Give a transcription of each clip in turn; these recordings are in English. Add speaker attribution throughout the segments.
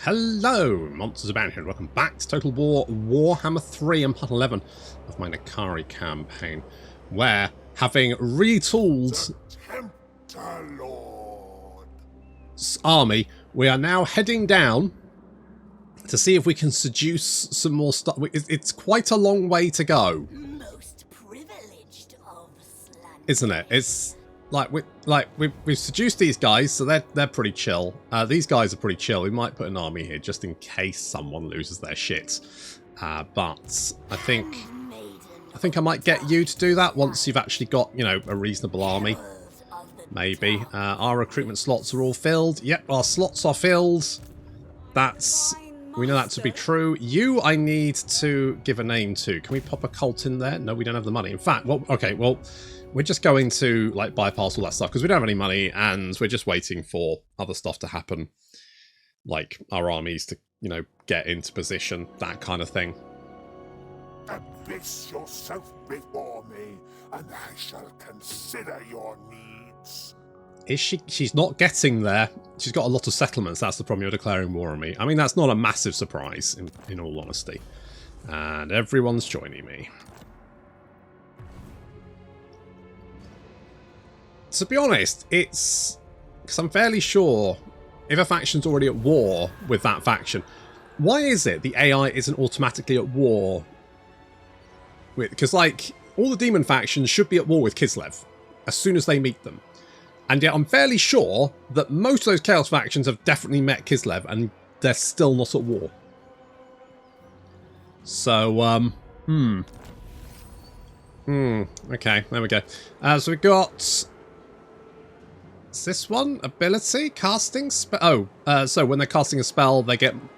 Speaker 1: Hello, Monsters of Bastion, and welcome back to Total War Warhammer 3 and part 11 of my Nakari campaign, where, having retooled army, we are now heading down to see if we can seduce some more stuff. It's quite a long way to go.
Speaker 2: Most privileged of Slaanesh.
Speaker 1: Isn't it? It's we've seduced these guys, so they're pretty chill. These guys are pretty chill. We might put an army here just in case someone loses their shit. But I think I might get you to do that once you've actually got, you know, a reasonable army. Maybe. Our recruitment slots are all filled. Yep, our slots are filled. We know that to be true. You, I need to give a name to. Can we pop a cult in there? No, we don't have the money. In fact, well, okay, well, we're just going to like bypass all that stuff because we don't have any money and we're just waiting for other stuff to happen. Like our armies to, you know, get into position, that kind of thing.
Speaker 3: Abase yourself before me, and I shall consider your needs.
Speaker 1: Is she? She's not getting there. She's got a lot of settlements. That's the problem. You're declaring war on me. I mean, that's not a massive surprise, in all honesty. And everyone's joining me. To be honest, it's... because I'm fairly sure if a faction's already at war with that faction, why is it the AI isn't automatically at war with... because, like, all the Demon factions should be at war with Kislev as soon as they meet them. And yet I'm fairly sure that most of those Chaos factions have definitely met Kislev and they're still not at war. So, okay, there we go. So we've got... is this one? Ability? Casting spell? Oh, so when they're casting a spell,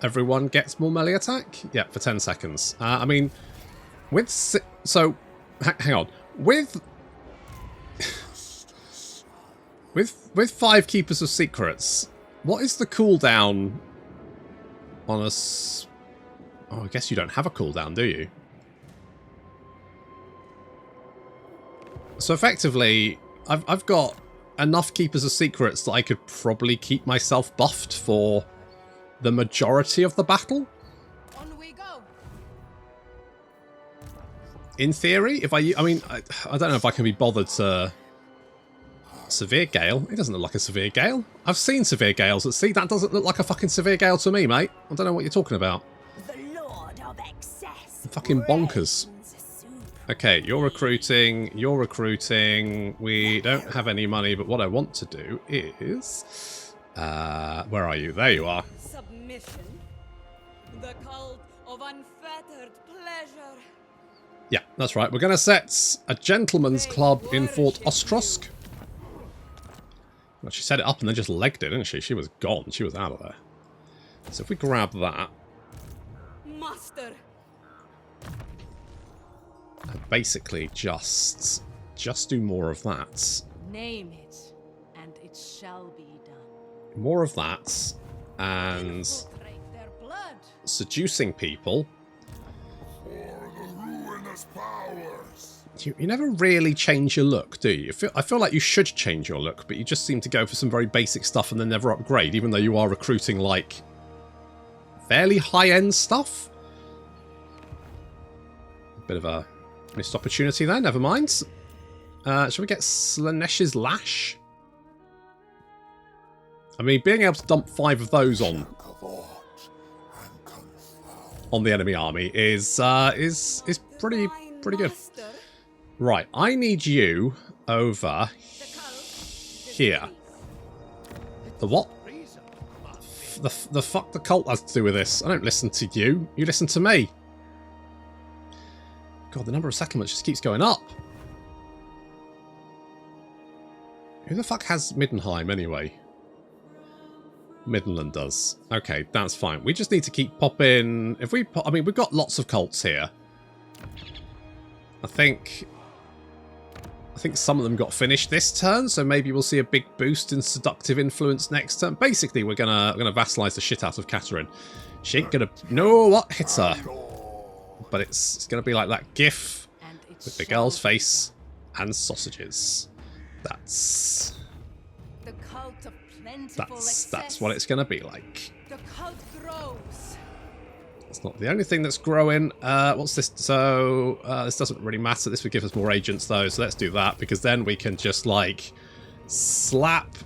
Speaker 1: everyone gets more melee attack? Yeah, for 10 seconds. I mean, with... so, hang on. With 5 Keepers of Secrets, what is the cooldown on us? Oh, I guess you don't have a cooldown, do you? So effectively, I've got enough Keepers of Secrets that I could probably keep myself buffed for the majority of the battle.
Speaker 2: On we go.
Speaker 1: In theory, if I mean, I don't know if I can be bothered to... Severe Gale? It doesn't look like a Severe Gale. I've seen Severe Gales at sea. That doesn't look like a fucking Severe Gale to me, mate. I don't know what you're talking about.
Speaker 2: The Lord of Excess.
Speaker 1: Fucking bonkers. Okay, you're recruiting. You're recruiting. We don't have any money, but what I want to do is... where are you? There you are.
Speaker 2: Submission. The cult of unfettered pleasure.
Speaker 1: Yeah, that's right. We're going to set a gentleman's club in Fort Ostrosk. Well, she set it up and then just legged it, didn't she? She was gone. She was out of there. So if we grab that...
Speaker 2: Master.
Speaker 1: and basically just do more of that.
Speaker 2: Name it, and it shall be done.
Speaker 1: More of that, and
Speaker 2: Infiltrate their blood.
Speaker 1: seducing people.
Speaker 3: For the ruinous powers.
Speaker 1: You never really change your look, do you? I feel like you should change your look, but you just seem to go for some very basic stuff and then never upgrade, even though you are recruiting, like, fairly high-end stuff. Bit of a missed opportunity there, never mind. Shall we get Slaanesh's Lash? I mean, being able to dump 5 of those on the enemy army is pretty good. Right, I need you over here. The what? The fuck the cult has to do with this? I don't listen to you. You listen to me. God, the number of settlements just keeps going up. Who the fuck has Middenheim anyway? Midland does. Okay, that's fine. We just need to keep popping... I mean, we've got lots of cults here. I think some of them got finished this turn, so maybe we'll see a big boost in seductive influence next turn. Basically, we're gonna vassalize the shit out of Catherine. She ain't gonna know what hits her, but it's gonna be like that GIF with the girl's face and sausages. That's
Speaker 2: The cult of plentiful
Speaker 1: That's what it's going to be like.
Speaker 2: The cult grows.
Speaker 1: It's not the only thing that's growing. What's this? So this doesn't really matter. This would give us more agents though, so let's do that, because then we can just like slap.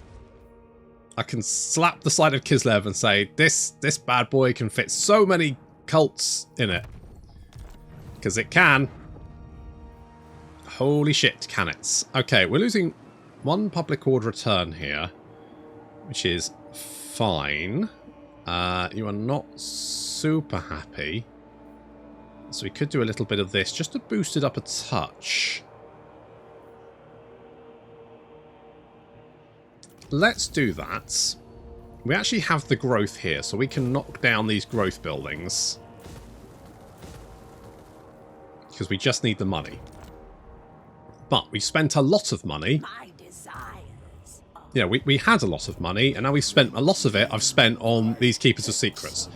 Speaker 1: I can slap the side of Kislev and say this bad boy can fit so many cults in it, because it can. Holy shit, can it? Okay, we're losing one public order return here, which is fine. You are not super happy. So we could do a little bit of this just to boost it up a touch. Let's do that. We actually have the growth here, so we can knock down these growth buildings. Because we just need the money. But we spent a lot of money. Yeah, we had a lot of money, and now we've spent a lot of it. I've spent on these Keepers of Secrets.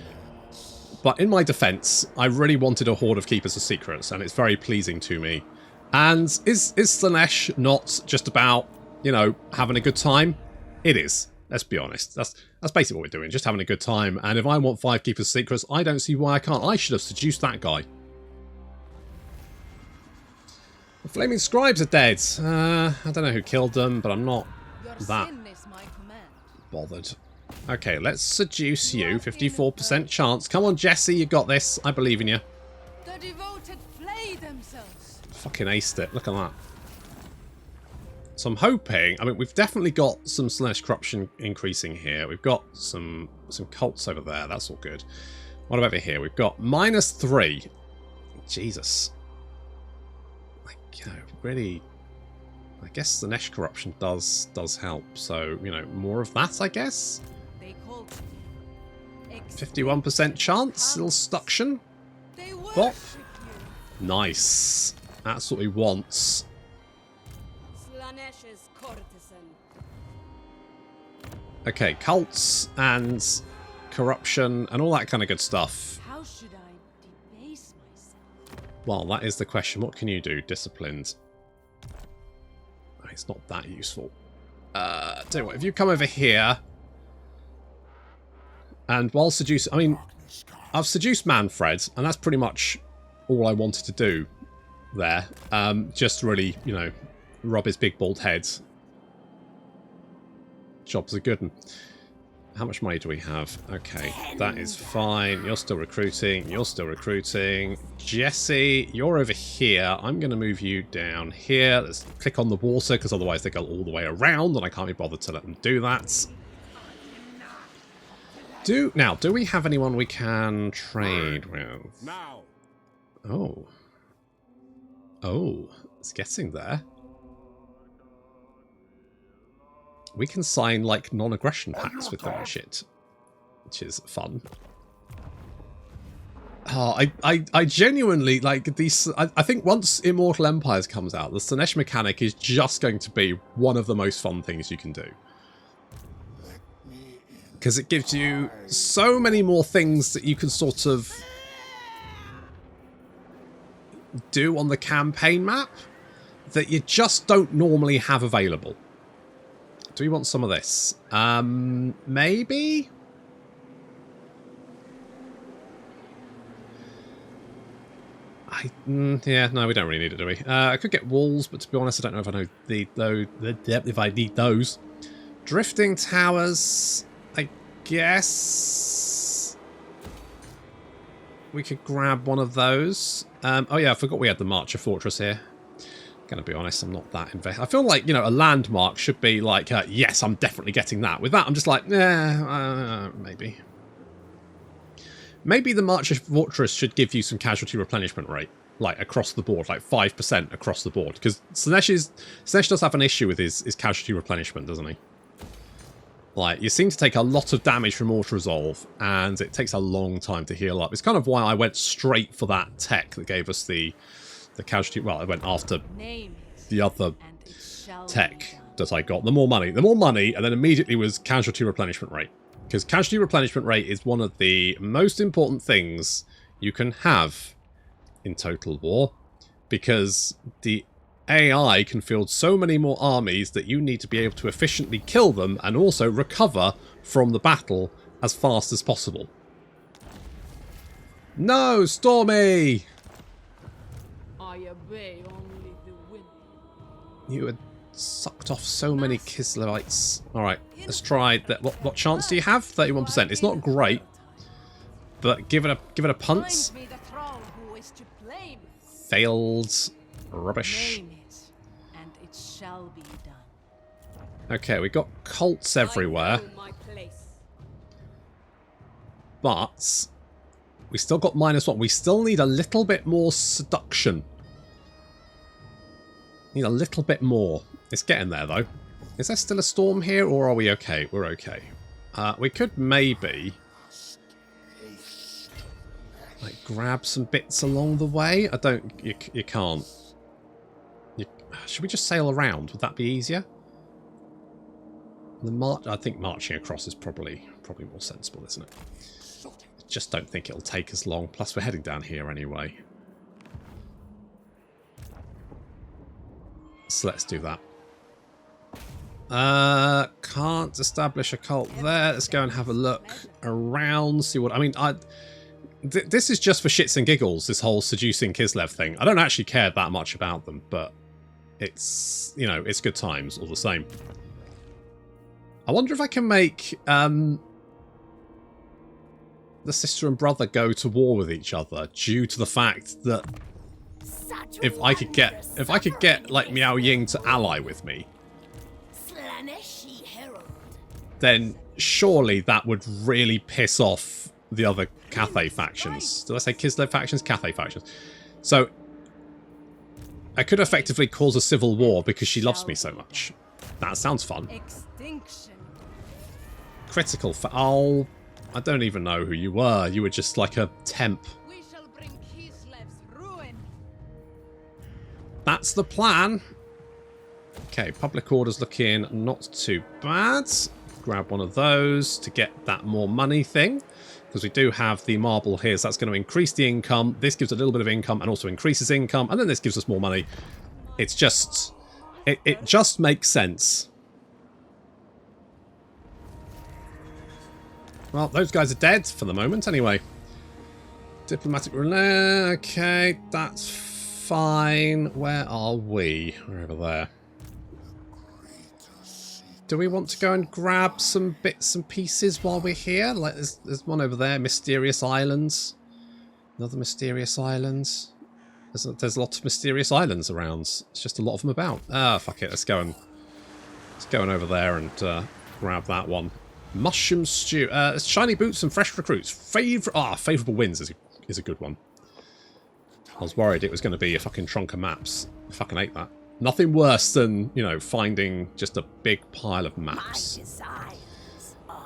Speaker 1: But in my defense, I really wanted a horde of Keepers of Secrets, and it's very pleasing to me. And is Slaanesh not just about, you know, having a good time? It is. Let's be honest. That's basically what we're doing, just having a good time. And if I want 5 Keepers of Secrets, I don't see why I can't. I should have seduced that guy. The Flaming Scribes are dead. I don't know who killed them, but I'm not that bothered. Okay, let's seduce you. 54% chance. Come on, Jesse, you got this. I believe in you.
Speaker 2: The devoted flay themselves.
Speaker 1: Fucking aced it. Look at that. So I'm hoping... I mean, we've definitely got some Slaanesh corruption increasing here. We've got some cults over there. That's all good. What about over here? We've got -3. Jesus. Like, you know, really... I guess the Slaanesh corruption does help. So, you know, more of that, I guess. 51% chance. Little suction. Bop. Nice. That's what we want.
Speaker 2: Slaanesh's courtesan.
Speaker 1: Okay, cults and corruption and all that kind of good stuff.
Speaker 2: How should I debase myself?
Speaker 1: Well, that is the question. What can you do? Disciplined. It's not that useful. Tell you what, if you come over here and while seduce... I mean, I've seduced Manfred, and that's pretty much all I wanted to do there. Just really, you know, rub his big bald head. Job's a good one. How much money do we have? Okay, that is fine. You're still recruiting. You're still recruiting. Jesse, you're over here. I'm going to move you down here. Let's click on the water, because otherwise they go all the way around, and I can't be bothered to let them do that. Now, do we have anyone we can trade with? Oh. Oh, it's getting there. We can sign, like, non-aggression pacts with them and shit. Which is fun. Oh, I genuinely, like, these... I think once Immortal Empires comes out, the Slaanesh mechanic is just going to be one of the most fun things you can do. Because it gives you so many more things that you can sort of do on the campaign map that you just don't normally have available. Do we want some of this? Maybe? Yeah, no, we don't really need it, do we? I could get walls, but to be honest, I don't know if I if I need those. Drifting towers, I guess we could grab one of those. Oh yeah, I forgot we had the Marcher Fortress here. Gonna be honest, I'm not that invested. I feel like, you know, a landmark should be like, yes, I'm definitely getting that. With that, I'm just like, maybe. Maybe the Marcher Fortress should give you some casualty replenishment rate, like across the board, like 5% across the board. Because Slaanesh does have an issue with his casualty replenishment, doesn't he? Like, you seem to take a lot of damage from Auto Resolve, and it takes a long time to heal up. It's kind of why I went straight for that tech that gave us the casualty. Well, I went after the other tech that I got. The more money, and then immediately was casualty replenishment rate. Because casualty replenishment rate is one of the most important things you can have in Total War. Because the AI can field so many more armies that you need to be able to efficiently kill them and also recover from the battle as fast as possible. No, Stormy!
Speaker 2: I obey only the wind.
Speaker 1: You had sucked off so many Kislerites. Alright, let's try that. What chance do you have? 31%. It's not great, but give it a punt.
Speaker 2: Find me the thrall who is to blame.
Speaker 1: Failed. Rubbish.
Speaker 2: Name it, and it shall be done.
Speaker 1: Okay, we got cults everywhere,
Speaker 2: I know my place.
Speaker 1: but we still got -1. We still need a little bit more seduction. Need a little bit more. It's getting there, though. Is there still a storm here, or are we okay? We're okay. We could maybe like grab some bits along the way. I don't. You can't. Should we just sail around? Would that be easier? I think marching across is probably more sensible, isn't it? I just don't think it'll take as long. Plus, we're heading down here anyway. So let's do that. Can't establish a cult there. Let's go and have a look around. See what I mean. This is just for shits and giggles. This whole seducing Kislev thing. I don't actually care that much about them, but it's, you know, it's good times all the same. I wonder if I can make the sister and brother go to war with each other due to the fact that if I could get like Miao Ying to ally with me, then surely that would really piss off the other Cathay factions. Did I say Kislev factions? Cathay factions. So I could effectively cause a civil war because she loves me so much. That sounds fun.
Speaker 2: Extinction.
Speaker 1: Critical for oh, I don't even know who you were. You were just like a temp.
Speaker 2: We shall bring Kislev's ruin.
Speaker 1: That's the plan. Okay, public order's looking not too bad. Grab one of those to get that more money thing. Because we do have the marble here, so that's going to increase the income. This gives a little bit of income and also increases income. And then this gives us more money. It's just... It just makes sense. Well, those guys are dead for the moment, anyway. Diplomatic relay. Okay, that's fine. Where are we? We're over there. Do we want to go and grab some bits and pieces while we're here? Like, there's one over there. Mysterious Islands. Another Mysterious Islands. There's lots of Mysterious Islands around. It's just a lot of them about. Ah, fuck it. Let's go over there and grab that one. Mushroom stew. Shiny boots and fresh recruits. Favourable winds is a good one. I was worried it was going to be a fucking trunk of maps. I fucking hate that. Nothing worse than, you know, finding just a big pile of maps.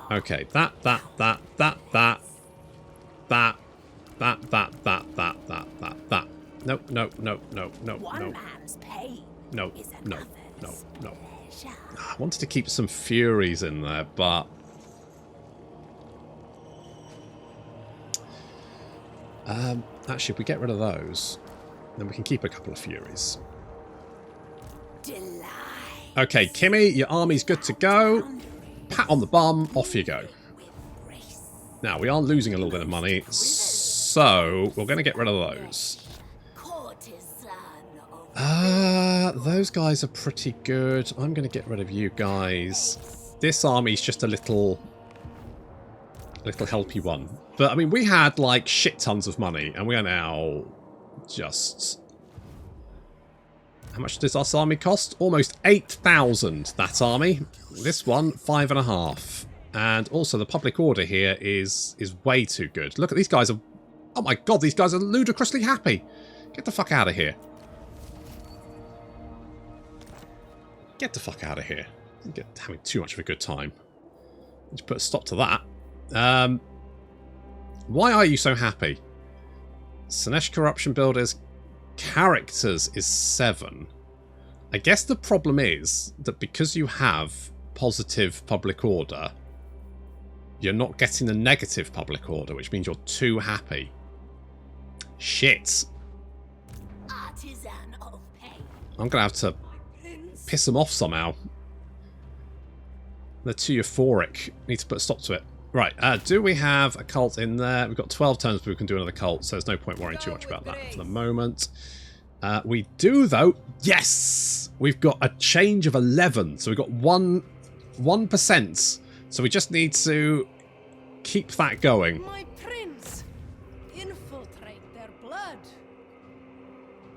Speaker 1: Okay, that. No. I wanted to keep some Furies in there, but... actually, if we get rid of those, then we can keep a couple of Furies. Okay, Kimmy, your army's good to go. Pat on the bum, off you go. Now, we are losing a little bit of money, so we're going to get rid of those. Those guys are pretty good. I'm going to get rid of you guys. This army's just a little helpy one. But, I mean, we had, like, shit tons of money, and we are now just... How much does our army cost? Almost 8,000, that army. This one, 5.5. And also, the public order here is way too good. Look at these guys. Oh my god, these guys are ludicrously happy. Get the fuck out of here. Get the fuck out of here. You're having too much of a good time. Let's put a stop to that. Why are you so happy? Slaanesh Corruption Builders characters is 7. I guess the problem is that because you have positive public order, you're not getting a negative public order, which means you're too happy. Shit. I'm going to have to piss them off somehow. They're too euphoric. Need to put a stop to it. Right, do we have a cult in there? We've got 12 turns, but we can do another cult, so there's no point worrying too much about that for the moment. We do, though. Yes! We've got a change of 11, so we've got 1%. So we just need to keep that going.
Speaker 2: My prince, infiltrate their blood.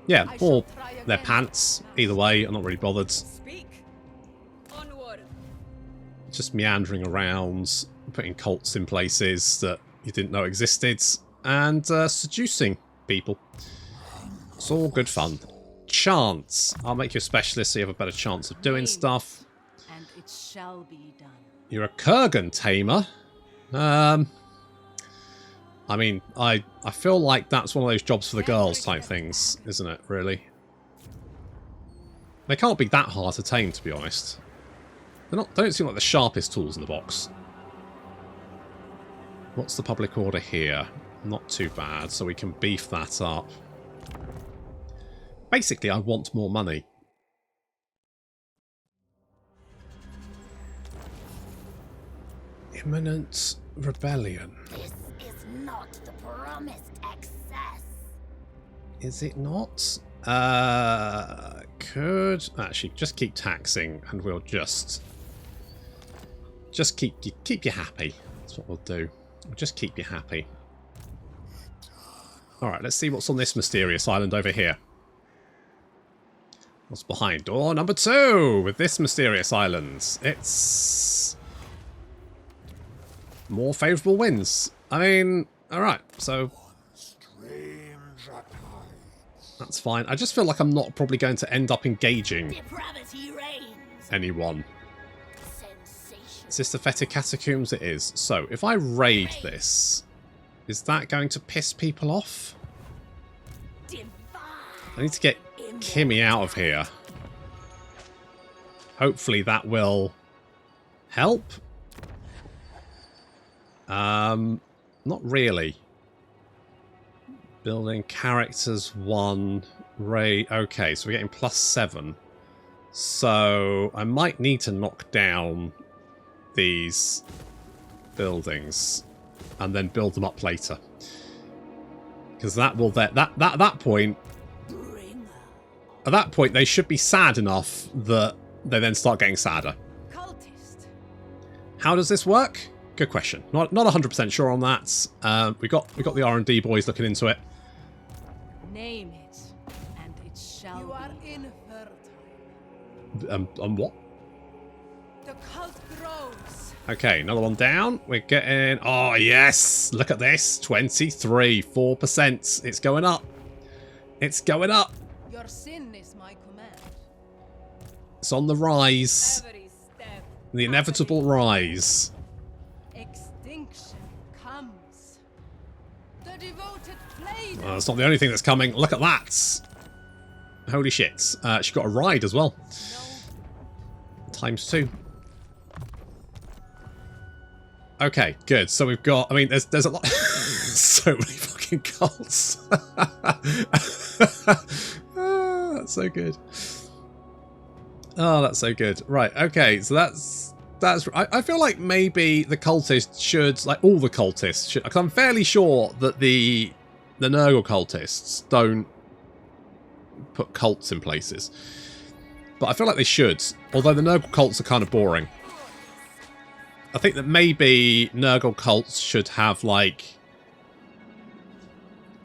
Speaker 1: Yeah, or their pants. Either way, I'm not really bothered.
Speaker 2: Speak. Onward.
Speaker 1: Just meandering around, putting cults in places that you didn't know existed, and seducing people. It's all good fun. Chance. I'll make you a specialist so you have a better chance of doing stuff.
Speaker 2: And it shall be done.
Speaker 1: You're a Kurgan tamer. I mean, I feel like that's one of those jobs for the girls type things, isn't it, really? They can't be that hard to tame, to be honest. They don't seem like the sharpest tools in the box. What's the public order here? Not too bad, so we can beef that up. Basically, I want more money. Imminent rebellion.
Speaker 4: This is not the promised excess.
Speaker 1: Is it not? Could actually just keep taxing, and we'll just keep you happy. That's what we'll do. We'll just keep you happy. All right, let's see what's on this mysterious island over here. What's behind door number 2 with this mysterious island? It's more favourable winds. I mean, alright, so that's fine. I just feel like I'm not probably going to end up engaging anyone. Is this the Fetid Catacombs? It is. So, if I raid this, is that going to piss people off? I need to get Kimmy out of here. Hopefully that will help. Not really. Building characters 1. Raid. Okay, so we're getting +7. So I might need to knock down these buildings and then build them up later. Because that will at that point they should be sad enough that they then start getting sadder.
Speaker 2: Cultist.
Speaker 1: How does this work? Good question. Not 100% sure on that. We got the R&D boys looking into it.
Speaker 2: Name it, and it shall be. You are infertile.
Speaker 1: What?
Speaker 2: The cult grows.
Speaker 1: Okay, another one down. We're getting... Oh, yes! Look at this. 23. 4%. It's going up. It's going up.
Speaker 2: Your sin is my command.
Speaker 1: It's on the rise.
Speaker 2: Every step.
Speaker 1: The inevitable rise.
Speaker 2: Extinction comes. The devoted blade.
Speaker 1: Well, that's not the only thing that's coming. Look at that. Holy shit. She got a ride as well. ×2. Okay, good. So we've got... I mean, there's a lot... so many fucking cults. That's so good. Oh, that's so good. Right, okay, so that's I feel like maybe the cultists should, like all the cultists should, because I'm fairly sure that the Nurgle cultists don't put cults in places. But I feel like they should, although the Nurgle cults are kind of boring. I think that maybe Nurgle cults should have, like,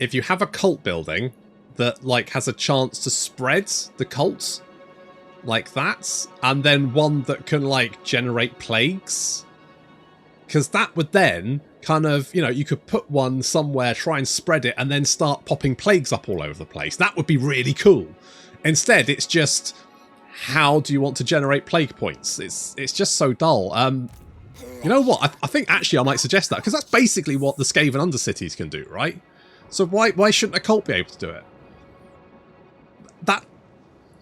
Speaker 1: if you have a cult building that, like, has a chance to spread the cult like that, and then one that can, like, generate plagues. Because that would then kind of, you know, you could put one somewhere, try and spread it, and then start popping plagues up all over the place. That would be really cool. Instead, it's just, how do you want to generate plague points? It's just so dull. You know what? I think actually I might suggest that, because that's basically what the Skaven Undercities can do, right? So why shouldn't a cult be able to do it?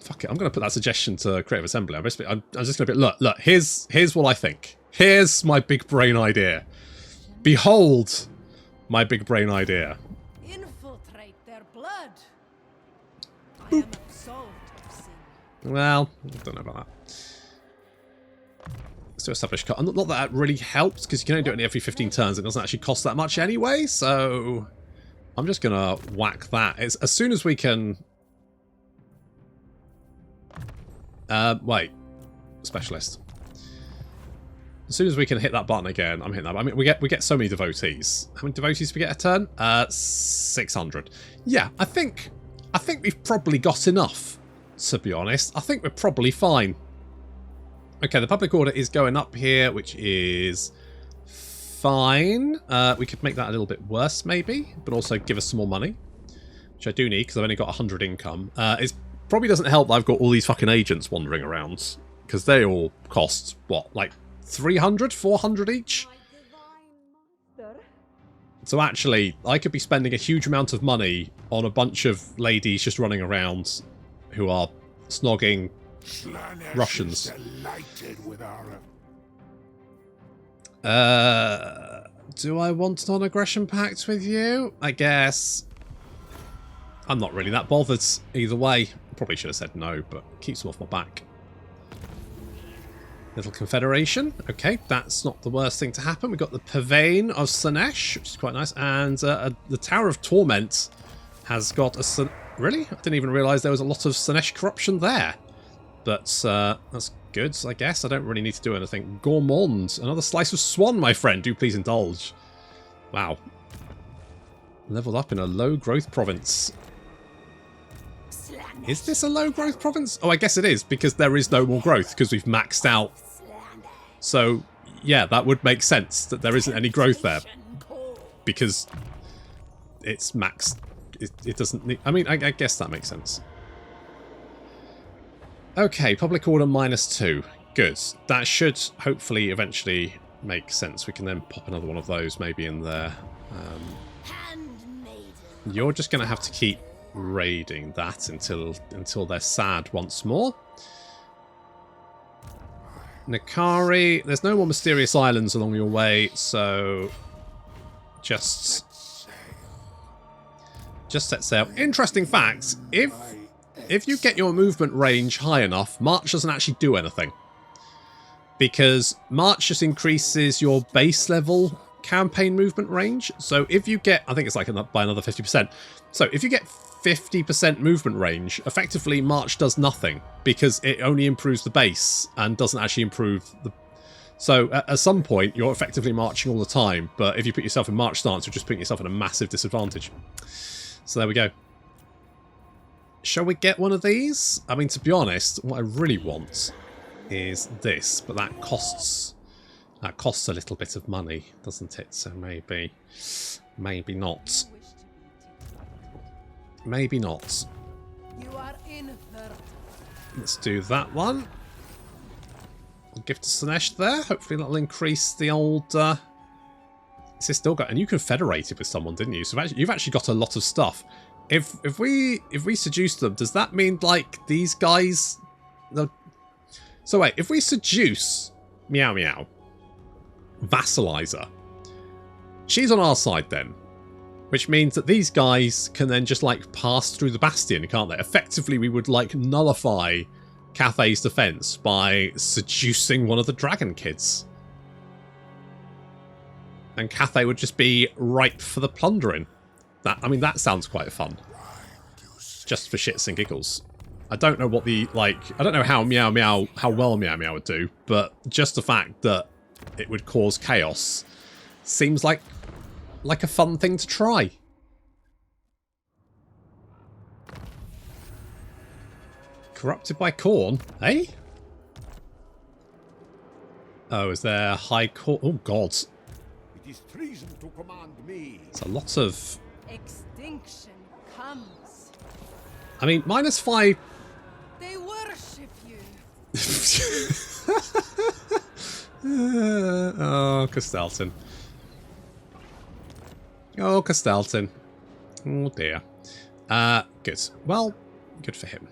Speaker 1: Fuck it, I'm going to put that suggestion to Creative Assembly. I'm just going to be, look, here's what I think. Here's my big brain idea. Behold my big brain idea.
Speaker 2: Infiltrate their blood. I am absolved of sin.
Speaker 1: Well, I don't know about that. Let's do establish cut. Not that that really helps, because you can only do it every 15 turns. It doesn't actually cost that much anyway, so I'm just going to whack that. It's, as soon as we can... wait. Specialist. As soon as we can hit that button again, I'm hitting that. I mean, we get so many devotees. How many devotees do we get a turn? 600. Yeah, I think we've probably got enough, to be honest. I think we're probably fine. Okay, the public order is going up here, which is fine. We could make that a little bit worse, maybe, but also give us some more money, which I do need because I've only got 100 income. It probably doesn't help that I've got all these fucking agents wandering around, because they all cost, what, like 300, 400 each? So actually, I could be spending a huge amount of money on a bunch of ladies just running around who are snogging
Speaker 3: Slaanesh
Speaker 1: Russians.
Speaker 3: is delighted with our...
Speaker 1: Do I want an non-aggression pact with you? I guess. I'm not really that bothered either way. Probably should have said no, but keeps them off my back. Little confederation. Okay, that's not the worst thing to happen. We've got the Pavane of Slaanesh, which is quite nice. And the Tower of Torment has got a... Really? I didn't even realise there was a lot of Slaanesh corruption there. But that's good, I guess. I don't really need to do anything. Gourmand. Another slice of swan, my friend. Do please indulge. Wow. Leveled up in a low-growth province. Is this a low-growth province? Oh, I guess it is, because there is no more growth, because we've maxed out. So, yeah, that would make sense, that there isn't any growth there. Because it's maxed. It doesn't need... I mean, I guess that makes sense. Okay, public order -2. Good. That should hopefully eventually make sense. We can then pop another one of those maybe in there. You're just going to have to keep raiding that until they're sad once more. Nakari, there's no more mysterious islands along your way, so just set sail. Interesting fact, if you get your movement range high enough, March doesn't actually do anything. Because March just increases your base level campaign movement range. So if you get, I think it's like by another 50%. So if you get 50% movement range, effectively March does nothing. Because it only improves the base and doesn't actually improve the... So at some point, you're effectively marching all the time. But if you put yourself in March stance, you're just putting yourself at a massive disadvantage. So there we go. Shall we get one of these? I mean, to be honest, what I really want is this, but that costs a little bit of money, doesn't it? So maybe not. Maybe not. Let's do that one. Give to Slaanesh there. Hopefully that'll increase the old... Is this still got... And you confederated with someone, didn't you? So you've actually got a lot of stuff. If we seduce them, does that mean like these guys? So wait, if we seduce Meow Meow, vassalize her, she's on our side then, which means that these guys can then just like pass through the Bastion, can't they? Effectively, we would like nullify Cathay's defense by seducing one of the dragon kids, and Cathay would just be ripe for the plundering. I mean, that sounds quite fun. Just for shits and giggles. I don't know what the, like... I don't know how well Meow Meow would do, but just the fact that it would cause chaos seems like a fun thing to try. Corrupted by corn? Eh? Oh, is there high court? Oh, God.
Speaker 3: It is treason to command me.
Speaker 1: It's a lot of...
Speaker 2: Extinction comes.
Speaker 1: I mean, -5...
Speaker 2: They worship you.
Speaker 1: Oh, Castelton. Oh, Castelton. Oh, dear. Good. Well, good for him.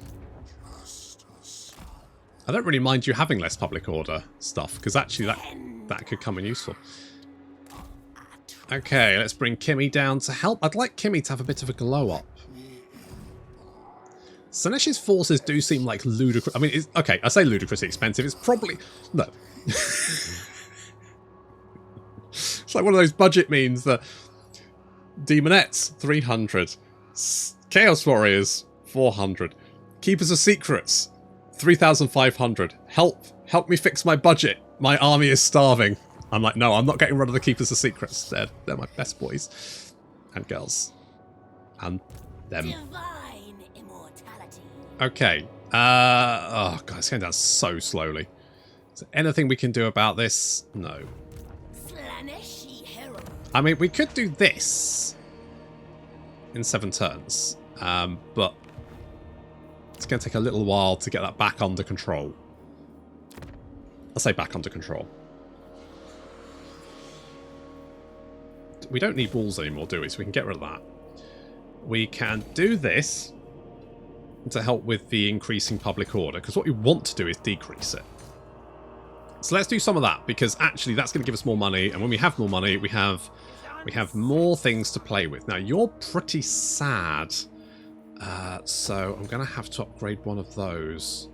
Speaker 1: I don't really mind you having less public order stuff, because actually that could come in useful. Okay, let's bring Kimmy down to help. I'd like Kimmy to have a bit of a glow up. Slaanesh's forces do seem like ludicrous. I mean, it's, okay, I say ludicrously expensive. It's probably... No. It's like one of those budget memes that... Demonettes, 300. Chaos Warriors, 400. Keepers of Secrets, 3,500. Help me fix my budget. My army is starving. I'm like, no, I'm not getting rid of the Keepers of Secrets. They're my best boys. And girls. And them.
Speaker 4: Divine immortality.
Speaker 1: Okay. Oh, God, it's going down so slowly. Is there anything we can do about this? No.
Speaker 4: Slaanesh herald.
Speaker 1: I mean, we could do this in 7 turns. But it's going to take a little while to get that back under control. I'll say back under control. We don't need walls anymore, do we? So we can get rid of that. We can do this to help with the increasing public order, because what we want to do is decrease it. So let's do some of that, because actually that's going to give us more money, and when we have more money, we have more things to play with. Now, you're pretty sad, so I'm going to have to upgrade one of those.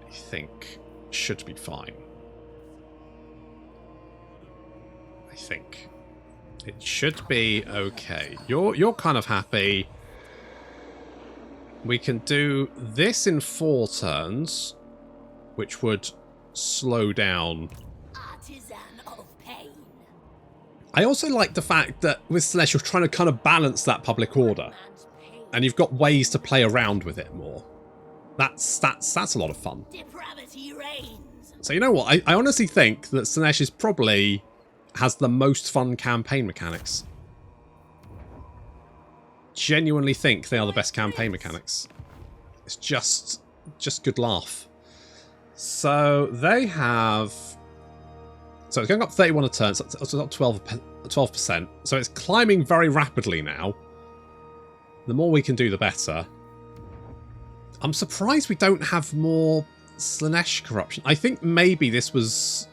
Speaker 1: I think should be fine. I think it should be okay. You're kind of happy. We can do this in 4 turns, which would slow down.
Speaker 4: Artisan of pain.
Speaker 1: I also like the fact that with Slaanesh you're trying to kind of balance that public order, and you've got ways to play around with it more. That's a lot of fun.
Speaker 4: Depravity reigns.
Speaker 1: So you know what? I honestly think that Slaanesh is probably has the most fun campaign mechanics. Genuinely think they are the best campaign mechanics. It's just good laugh. So they have... So it's going up 31 a turn, so it's up 12%. So it's climbing very rapidly now. The more we can do, the better. I'm surprised we don't have more Slaanesh corruption. I think maybe this was...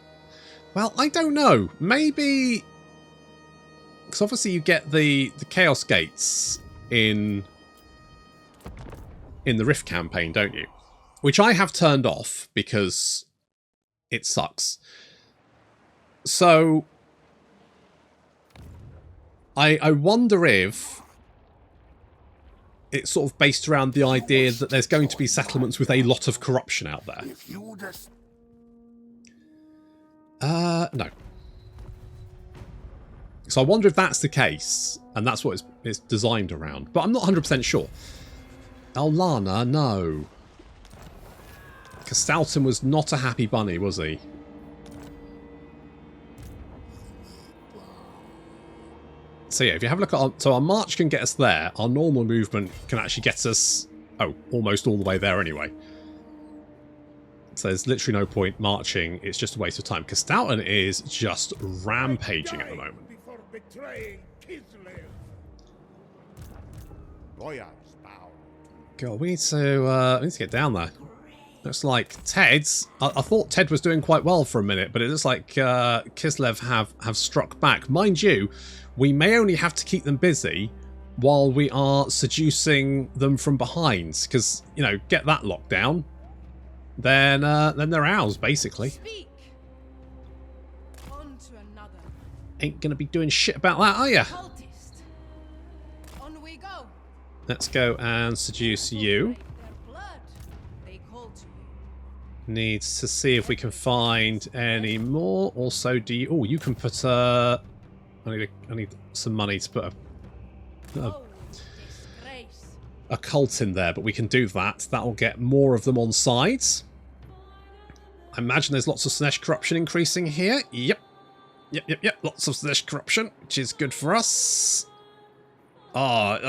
Speaker 1: Well, I don't know. Maybe... Because obviously you get the Chaos Gates in the Rift campaign, don't you? Which I have turned off because it sucks. So I wonder if it's sort of based around the idea that there's going to be settlements with a lot of corruption out there.
Speaker 3: If you just
Speaker 1: No. So I wonder if that's the case, and that's what it's designed around. But I'm not 100% sure. Alana, no. Casualty was not a happy bunny, was he? So yeah, if you have a look at our march can get us there. Our normal movement can actually get us, almost all the way there anyway. So there's literally no point marching. It's just a waste of time. Casualty is just rampaging at the moment.
Speaker 3: before betraying Kislev.
Speaker 1: God, we need to get down there. Looks like Ted's... I thought Ted was doing quite well for a minute, but it looks like Kislev have struck back. Mind you, we may only have to keep them busy while we are seducing them from behind, because, you know, get that locked down, then they're ours, basically.
Speaker 2: Speak. On to another.
Speaker 1: Ain't gonna be doing shit about that, are ya?
Speaker 2: Cultist. On we go.
Speaker 1: Let's go and seduce you.
Speaker 2: Their blood. They call to you.
Speaker 1: Needs to see if we can find any more. Also, do you... Oh, you can put... I need some money to put
Speaker 2: Oh, disgrace.
Speaker 1: a cult in there, but we can do that. That'll get more of them on sides. I imagine there's lots of Slaanesh corruption increasing here. Yep. Lots of Slaanesh corruption, which is good for us.
Speaker 4: Most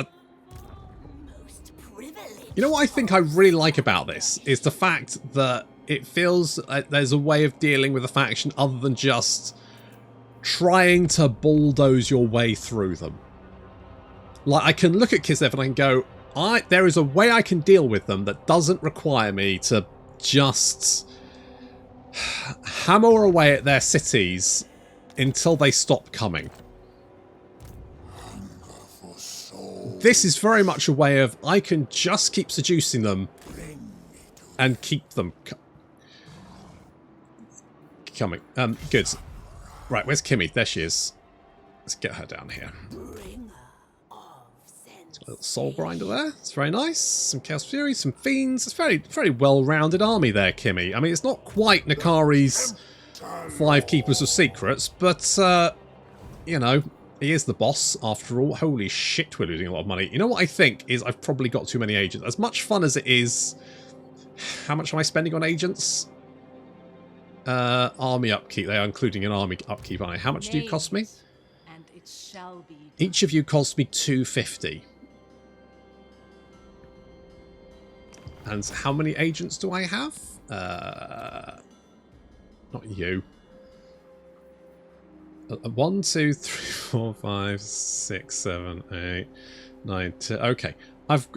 Speaker 4: privileged.
Speaker 1: You know what I think I really like about this is the fact that it feels like there's a way of dealing with a faction other than just trying to bulldoze your way through them. Like, I can look at Kislev and I can go, there is a way I can deal with them that doesn't require me to just hammer away at their cities until they stop coming. this is very much a way of I can just keep seducing them and keep them coming. Good. Right, where's Kimmy? There she is. Let's get her down here. A little soul grinder there. It's very nice. Some Chaos Fury, some Fiends. It's very well-rounded army there, Kimmy. I mean, it's not quite Nakari's 5 Keepers of Secrets, but, you know, he is the boss after all. Holy shit, we're losing a lot of money. You know what I think is I've probably got too many agents. As much fun as it is... How much am I spending on agents? Army upkeep. They are including an army upkeep, aren't they? How much do you cost me?
Speaker 2: And it shall be done.
Speaker 1: Each of you cost me 250. And how many agents do I have? Not you. 1, 2, 3, 4, 5, 6, 7, 8, 9, 10. Okay. I've...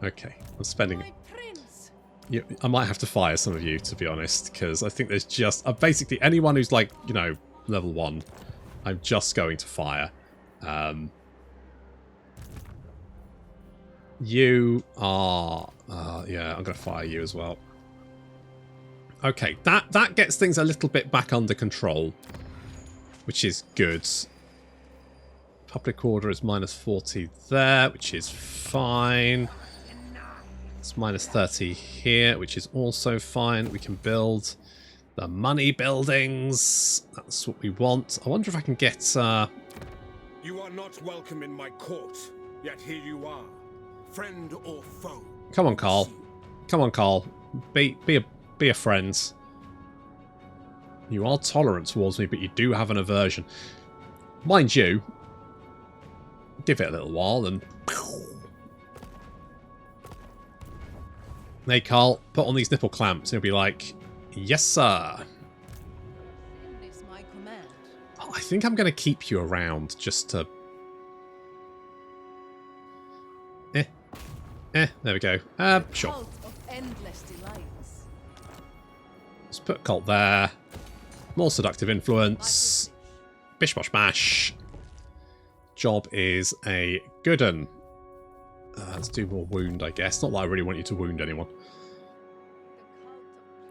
Speaker 1: Okay. I'm spending...
Speaker 2: My prince.
Speaker 1: I might have to fire some of you, to be honest, because I think there's just... basically, anyone who's like, you know, level 1, I'm just going to fire. You are... yeah, I'm going to fire you as well. Okay, that gets things a little bit back under control, which is good. Public order is minus 40 there, which is fine. It's minus 30 here, which is also fine. We can build the money buildings. That's what we want. I wonder if I can get...
Speaker 5: You are not welcome in my court, yet here you are. Friend or foe?
Speaker 1: Come on, Carl. Come on, Carl. Be a friend. You are tolerant towards me, but you do have an aversion. Mind you, give it a little while and... Hey, Carl, put on these nipple clamps. And he'll be like, yes, sir.
Speaker 2: Is my command.
Speaker 1: Oh, I think I'm going to keep you around just to... there we go. Sure.
Speaker 2: Cult of endless delights.
Speaker 1: Let's put Cult there. More seductive influence. Bish bosh bash. Job is a good un. Let's do more wound, I guess. Not that I really want you to wound anyone.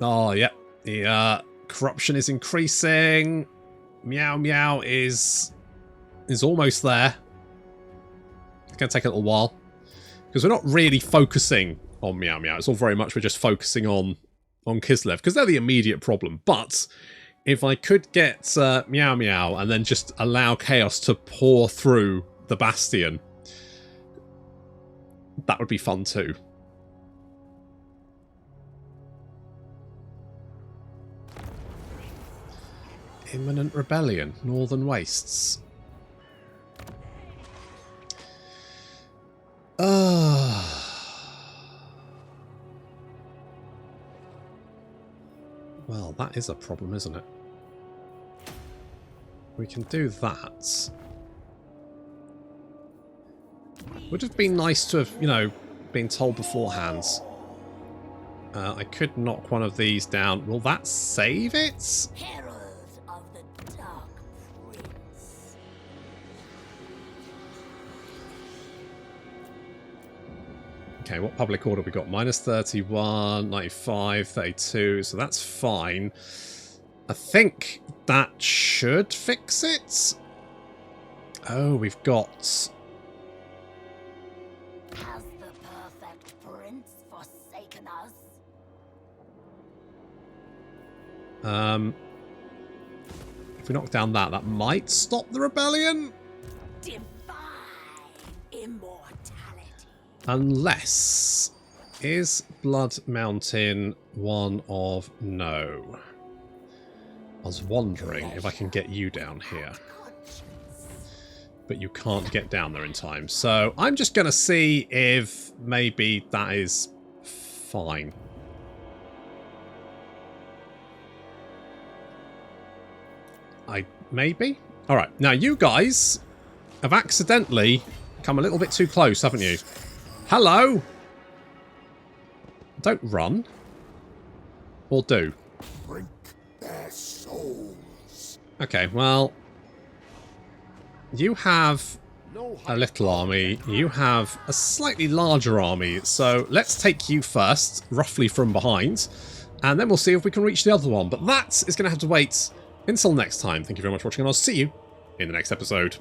Speaker 1: Oh, yeah. The corruption is increasing. Meow meow is almost there. It's going to take a little while. Because we're not really focusing on Meow Meow. It's all very much we're just focusing on Kislev. Because they're the immediate problem. But if I could get Meow Meow and then just allow Chaos to pour through the Bastion, that would be fun too. Imminent rebellion. Northern Wastes. Well, that is a problem, isn't it? We can do that. Would have been nice to have, you know, been told beforehand. I could knock one of these down. Will that save it?
Speaker 4: Herald of the Dark Prince.
Speaker 1: Okay, what public order we got? Minus 31, 95, 32, so that's fine. I think that should fix it. Oh, we've got...
Speaker 4: Has the perfect prince forsaken us?
Speaker 1: If we knock down that might stop the rebellion.
Speaker 4: Divine immortality.
Speaker 1: Unless... Is Blood Mountain one of... No. I was wondering if I can get you down here. But you can't get down there in time. So I'm just going to see if maybe that is fine. Maybe? Alright, now you guys have accidentally come a little bit too close, haven't you? Hello? Don't run. Or do.
Speaker 3: Drink their souls.
Speaker 1: Okay, well... you have a little army, you have a slightly larger army, so let's take you first, roughly from behind, and then we'll see if we can reach the other one. But that is going to have to wait until next time. Thank you very much for watching, and I'll see you in the next episode.